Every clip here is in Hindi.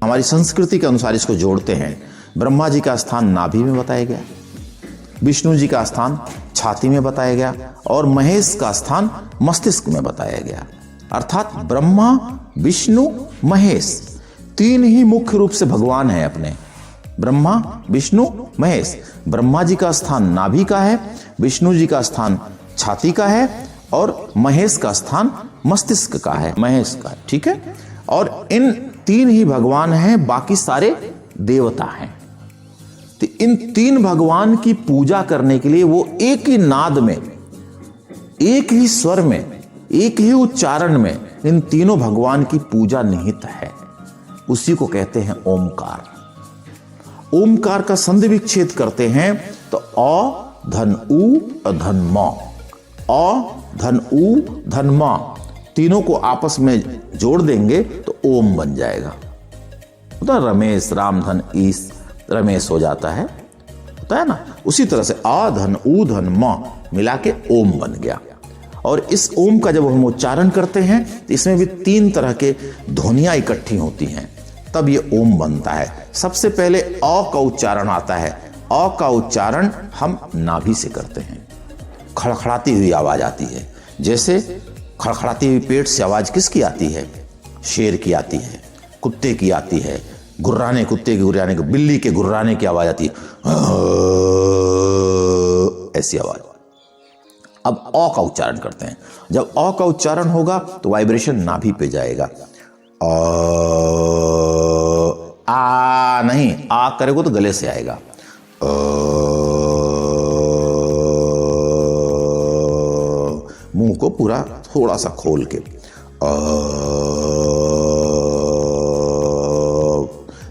हमारी संस्कृति के अनुसार इसको जोड़ते हैं। ब्रह्मा जी का स्थान नाभि में बताया गया, विष्णु जी का स्थान छाती में बताया गया और महेश का स्थान मस्तिष्क में बताया गया। अर्थात ब्रह्मा, विष्णु, महेश तीन ही मुख्य रूप से भगवान हैं अपने। ब्रह्मा, विष्णु, महेश। ब्रह्मा जी का स्थान नाभि का है, विष्णु जी का स्थान छाती का है और महेश का स्थान मस्तिष्क का है, महेश का। ठीक है। और इन तीन ही भगवान हैं, बाकी सारे देवता हैं। तो इन तीन भगवान की पूजा करने के लिए वो एक ही नाद में, एक ही स्वर में, एक ही उच्चारण में इन तीनों भगवान की पूजा निहित है। उसी को कहते हैं ओमकार। ओमकार का संधि विच्छेद करते हैं तो अ धन उ धन म, अ धन उ धन म तीनों को आपस में जोड़ देंगे तो ओम बन जाएगा। तो रमेश, राम धन ईस, रमेश हो जाता है, होता है ना। उसी तरह से आ धन उ धन म मिला के ओम बन गया। और इस ओम का जब हम उच्चारण करते हैं तो इसमें भी तीन तरह के ध्वनियां इकट्ठी होती हैं, तब ये ओम बनता है। सबसे पहले अ का उच्चारण आता है। अ का उच्चारण हम नाभि से करते हैं। खड़खड़ाती हुई आवाज आती है। जैसे खड़खड़ाती हुई पेट से आवाज किसकी आती है? शेर की आती है, कुत्ते की आती है, गुर्राने कुत्ते के गुर्राने की, बिल्ली के गुर्राने की आवाज आती है, ऐसी आवाज। अब अ का उच्चारण करते हैं। जब अ का उच्चारण होगा तो वाइब्रेशन नाभि पे जाएगा। आ नहीं, आ करेगो तो गले से आएगा। मुंह को पूरा थोड़ा सा खोल के।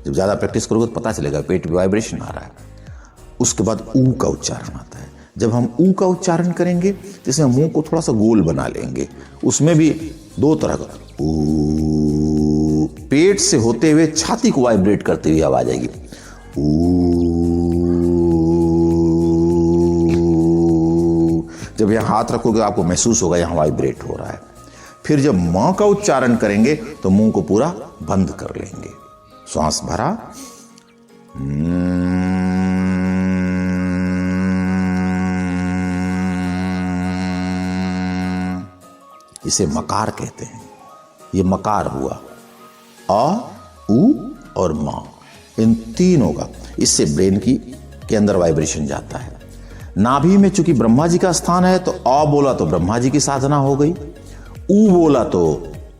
जब ज्यादा प्रैक्टिस करोगे तो पता चलेगा पेट में वाइब्रेशन आ रहा है। उसके बाद ऊ का उच्चारण आता है। जब हम ऊ का उच्चारण करेंगे तो इसमें मुंह को थोड़ा सा गोल बना लेंगे। उसमें भी दो तरह का ऊ, पेट से होते हुए छाती को वाइब्रेट करते हुए आवाज आएगी। जब यहां हाथ रखोगे आपको महसूस होगा यहां वाइब्रेट हो रहा है। फिर जब म का उच्चारण करेंगे तो मुंह को पूरा बंद कर लेंगे। श्वास भरा, इसे मकार कहते हैं। ये मकार हुआ। अ, उ और म, इन तीनों का, इससे ब्रेन के अंदर वाइब्रेशन जाता है। नाभि में चूंकि ब्रह्मा जी का स्थान है तो अ बोला तो ब्रह्मा जी की साधना हो गई, उ बोला तो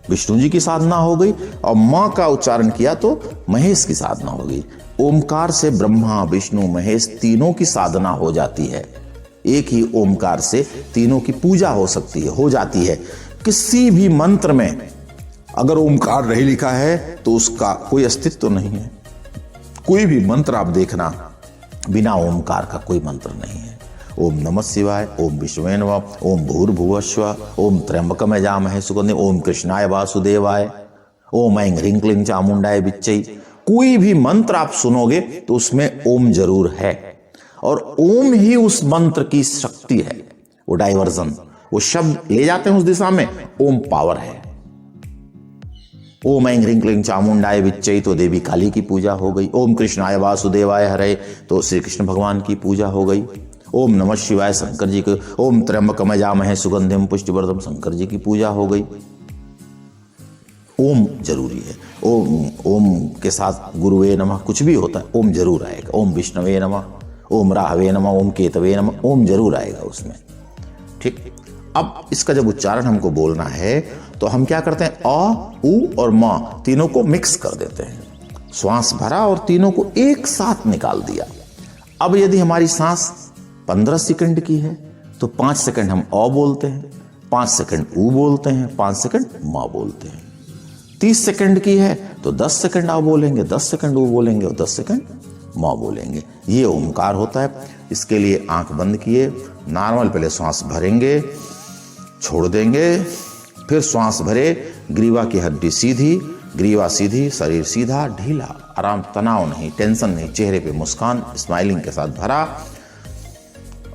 विष्णु जी की साधना हो गई और म का उच्चारण किया तो महेश की साधना हो गई। ओमकार से ब्रह्मा, विष्णु, महेश तीनों की साधना हो जाती है। एक ही ओमकार से तीनों की पूजा हो सकती है, हो जाती है। किसी भी मंत्र में अगर ओमकार नहीं लिखा है तो उसका कोई अस्तित्व नहीं है। कोई भी मंत्र आप देखना, बिना ओमकार का कोई मंत्र नहीं है। ओम नमः शिवाय, ओम विष्णुवे नमः, ओम भूर्भुवस्सुवः, ओम त्र्यंबकम यजामहे सुगंधिं, ओम कृष्णाय वासुदेवाय, ओम ऐं ह्रीं क्लीं चामुंडाय विच्चै। कोई भी मंत्र आप सुनोगे तो उसमें ओम जरूर है और ओम ही उस मंत्र की शक्ति है। वो डाइवर्जन, वो शब्द ले जाते हैं उस दिशा में, ओम पावर है। ओम ऐं ह्रीं क्लीं चामुंडाय विच्चै तो देवी काली की पूजा हो गई। ओम कृष्णाय वासुदेवाय हरे तो श्री कृष्ण भगवान की पूजा हो गई। ओम नमः शिवाय शंकर जी की, ओम त्र्यंबकम यजामहे सुगंधिं पुष्टिवर्धनम् शंकर जी की पूजा हो गई। ओम जरूरी है। ओम के साथ गुरुवे नमः कुछ भी होता है, ओम जरूर आएगा। ओम विष्णवे नमः, ओम राहवे नमः, ओम केतवे नमः, ओम जरूर आएगा उसमें। ठीक। अब इसका जब उच्चारण हमको बोलना है तो हम क्या करते हैं? अ, उ और म तीनों को मिक्स कर देते हैं। श्वास भरा और तीनों को एक साथ निकाल दिया। अब यदि हमारी सांस 15 सेकंड की है तो 5 सेकंड हम अ बोलते हैं, 5 सेकंड उ बोलते हैं, 5 सेकंड म बोलते हैं। 30 सेकंड की है तो 10 सेकंड अ बोलेंगे, 10 सेकंड उ बोलेंगे और 10 सेकंड म बोलेंगे। ये ओमकार होता है। इसके लिए आंख बंद किए, नॉर्मल पहले श्वास भरेंगे, छोड़ देंगे, फिर श्वास भरे, ग्रीवा की हड्डी सीधी, ग्रीवा सीधी, शरीर सीधा, ढीला, आराम, तनाव नहीं, टेंशन नहीं, चेहरे पे मुस्कान, स्माइलिंग के साथ भरा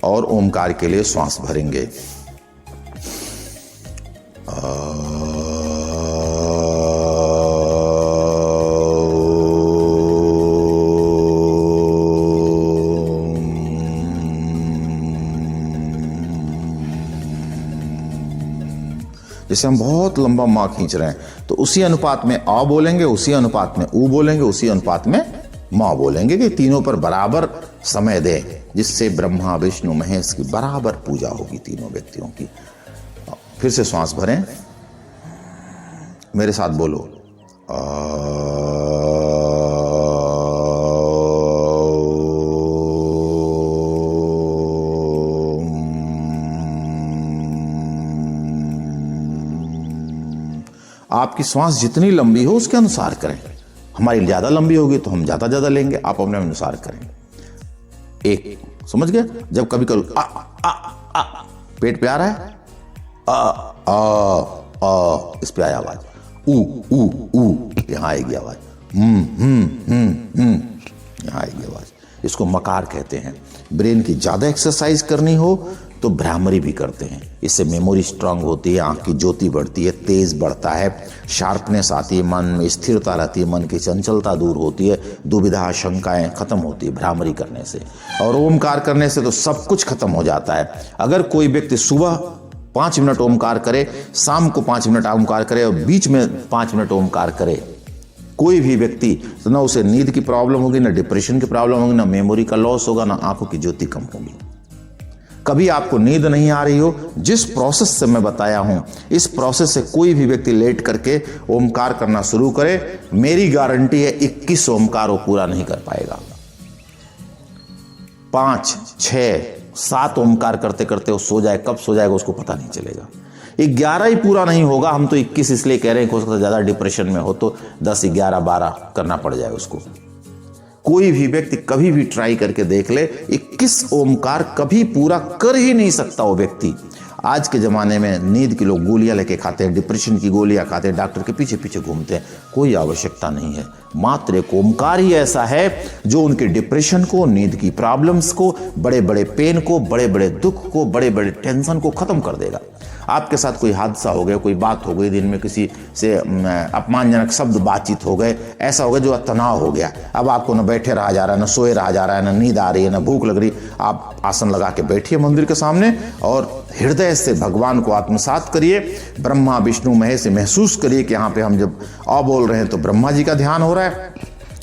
और ओमकार के लिए श्वास भरेंगे। जैसे हम बहुत लंबा माँ खींच रहे हैं तो उसी अनुपात में आ बोलेंगे, उसी अनुपात में ऊ बोलेंगे, उसी अनुपात में माँ बोलेंगे कि तीनों पर बराबर समय दें, जिससे ब्रह्मा विष्णु महेश की बराबर पूजा होगी तीनों व्यक्तियों की। फिर से श्वास भरें, मेरे साथ बोलो आपकी श्वास जितनी लंबी हो उसके अनुसार करें। हमारी ज़्यादा लंबी होगी तो हम ज़्यादा लेंगे, आप अपने अनुसार करें। एक समझ गए? जब कभी कभी आ आ आ पेट पे आ रहा है, आ आ आ इस पे आया आवाज, ऊ ऊ ऊ यहाँ आएगी आवाज, यहाँ आएगी आवाज। इसको मकार कहते हैं। ब्रेन की ज़्यादा एक्सरसाइज करनी हो तो भ्रामरी भी करते हैं, इससे मेमोरी स्ट्रांग होती है, आंख की ज्योति बढ़ती है, तेज बढ़ता है, शार्पनेस आती है, मन में स्थिरता रहती है, मन की चंचलता दूर होती है, दुविधा शंकाएं खत्म होती है भ्रामरी करने से। और ओमकार करने से तो सब कुछ खत्म हो जाता है। अगर कोई व्यक्ति सुबह 5 मिनट ओमकार करे, शाम को 5 मिनट ओमकार करे और बीच में 5 मिनट ओमकार करे, कोई भी व्यक्ति तो ना उसे नींद की प्रॉब्लम होगी, ना डिप्रेशन की प्रॉब्लम होगी, ना मेमोरी का लॉस होगा, ना आंखों की ज्योति कम होगी। कभी आपको नींद नहीं आ रही हो, जिस प्रोसेस से मैं बताया हूं, इस प्रोसेस से कोई भी व्यक्ति लेट करके ओमकार करना शुरू करे, मेरी गारंटी है 21 ओमकार वो पूरा नहीं कर पाएगा। 5, 6, 7 ओमकार करते करते वो सो जाए, कब सो जाएगा उसको पता नहीं चलेगा। 11 ही पूरा नहीं होगा, हम तो 21 इसलिए कह रहे हैं कि हो सकता है ज्यादा डिप्रेशन में हो तो 10, 11, 12 करना पड़ जाए उसको। कोई भी व्यक्ति कभी भी ट्राई करके देख ले, 21 ओमकार कभी पूरा कर ही नहीं सकता वो व्यक्ति। आज के ज़माने में नींद की लोग गोलियां लेके खाते हैं, डिप्रेशन की गोलियां खाते हैं, डॉक्टर के पीछे पीछे घूमते हैं, कोई आवश्यकता नहीं है। मात्र एक ओमकार ही ऐसा है जो उनके डिप्रेशन को, नींद की प्रॉब्लम्स को, बड़े बड़े पेन को, बड़े बड़े दुख को, बड़े बड़े टेंशन को खत्म कर देगा। आपके साथ कोई हादसा हो गया, कोई बात हो गई, दिन में किसी से अपमानजनक शब्द बातचीत हो गए, ऐसा हो गया जो तनाव हो गया, अब आपको न बैठे रहा जा रहा है, न सोए रहा जा रहा है, न नींद आ रही है, न भूख लग रही, आप आसन लगा के बैठिए मंदिर के सामने और हृदय से भगवान को आत्मसात करिए। ब्रह्मा विष्णु महेश से महसूस करिए कि यहाँ पे हम जब आ बोल रहे हैं तो ब्रह्मा जी का ध्यान हो रहा है,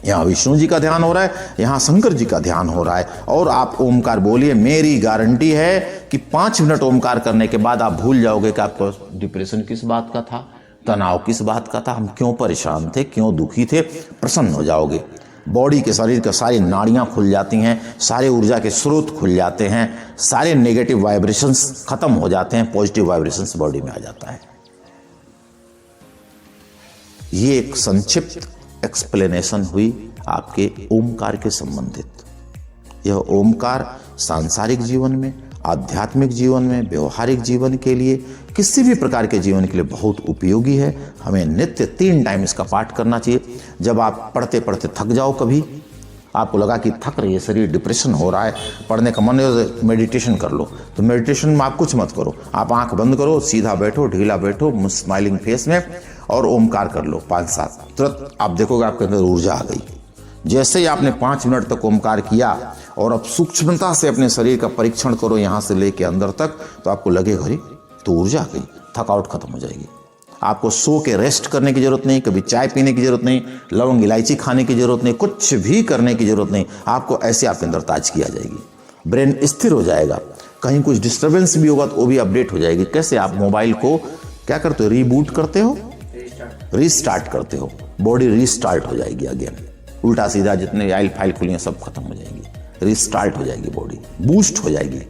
यहाँ विष्णु जी का ध्यान हो रहा है, यहाँ शंकर जी का ध्यान हो रहा है, और आप ओमकार बोलिए। मेरी गारंटी है कि 5 मिनट ओमकार करने के बाद आप भूल जाओगे कि आपको डिप्रेशन किस बात का था, तनाव किस बात का था, हम क्यों परेशान थे, क्यों दुखी थे, प्रसन्न हो जाओगे। बॉडी के, शरीर के सारी नाड़ियाँ खुल जाती हैं, सारे ऊर्जा के स्रोत खुल जाते हैं, सारे नेगेटिव वाइब्रेशंस खत्म हो जाते हैं, पॉजिटिव वाइब्रेशंस बॉडी में आ जाता है। ये एक संक्षिप्त एक्सप्लेनेशन हुई आपके ओमकार के संबंधित। यह ओमकार सांसारिक जीवन में, आध्यात्मिक जीवन में, व्यवहारिक जीवन के लिए, किसी भी प्रकार के जीवन के लिए बहुत उपयोगी है। हमें नित्य 3 टाइम इसका पाठ करना चाहिए। जब आप पढ़ते पढ़ते थक जाओ, कभी आपको लगा कि थक रही है शरीर, डिप्रेशन हो रहा है, पढ़ने का मन है, मेडिटेशन कर लो। तो मेडिटेशन में आप कुछ मत करो, आप आंख बंद करो, सीधा बैठो, ढीला बैठो, स्माइलिंग फेस में, और ओमकार कर लो 5-7। तुरंत आप देखोगे आपके अंदर ऊर्जा आ गई। जैसे ही आपने 5 मिनट तक ओमकार किया और अब सूक्ष्मता से अपने शरीर का परीक्षण करो यहाँ से लेके अंदर तक, तो आपको लगेगा अरे तो ऊर्जा आ गई, थकावट खत्म हो जाएगी। आपको सो के रेस्ट करने की जरूरत नहीं, कभी चाय पीने की जरूरत नहीं, लवंग इलायची खाने की जरूरत नहीं, कुछ भी करने की जरूरत नहीं। आपको ऐसे आपके अंदर ताजगी आ जाएगी, ब्रेन स्थिर हो जाएगा। कहीं कुछ डिस्टर्बेंस भी होगा तो वो भी अपडेट हो जाएगी। कैसे आप मोबाइल को क्या करते हो, रीबूट करते हो, रीस्टार्ट करते हो, बॉडी रीस्टार्ट हो जाएगी अगेन। उल्टा सीधा जितने आइल फाइल खुली हैं सब खत्म हो जाएगी, रीस्टार्ट हो जाएगी बॉडी, बूस्ट हो जाएगी,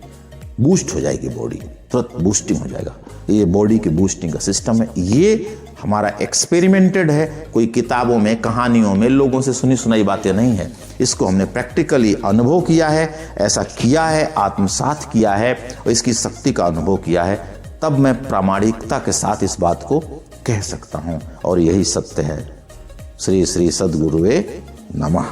बूस्ट हो जाएगी बॉडी, तुरंत बूस्टिंग हो जाएगा। ये बॉडी की बूस्टिंग का सिस्टम है। ये हमारा एक्सपेरिमेंटेड है, कोई किताबों में, कहानियों में, लोगों से सुनी सुनाई बातें नहीं है। इसको हमने प्रैक्टिकली अनुभव किया है, ऐसा किया है, आत्मसात किया है और इसकी शक्ति का अनुभव किया है। तब मैं प्रामाणिकता के साथ इस बात को कह सकता हूं और यही सत्य है। श्री श्री सद्गुरुवे नमः।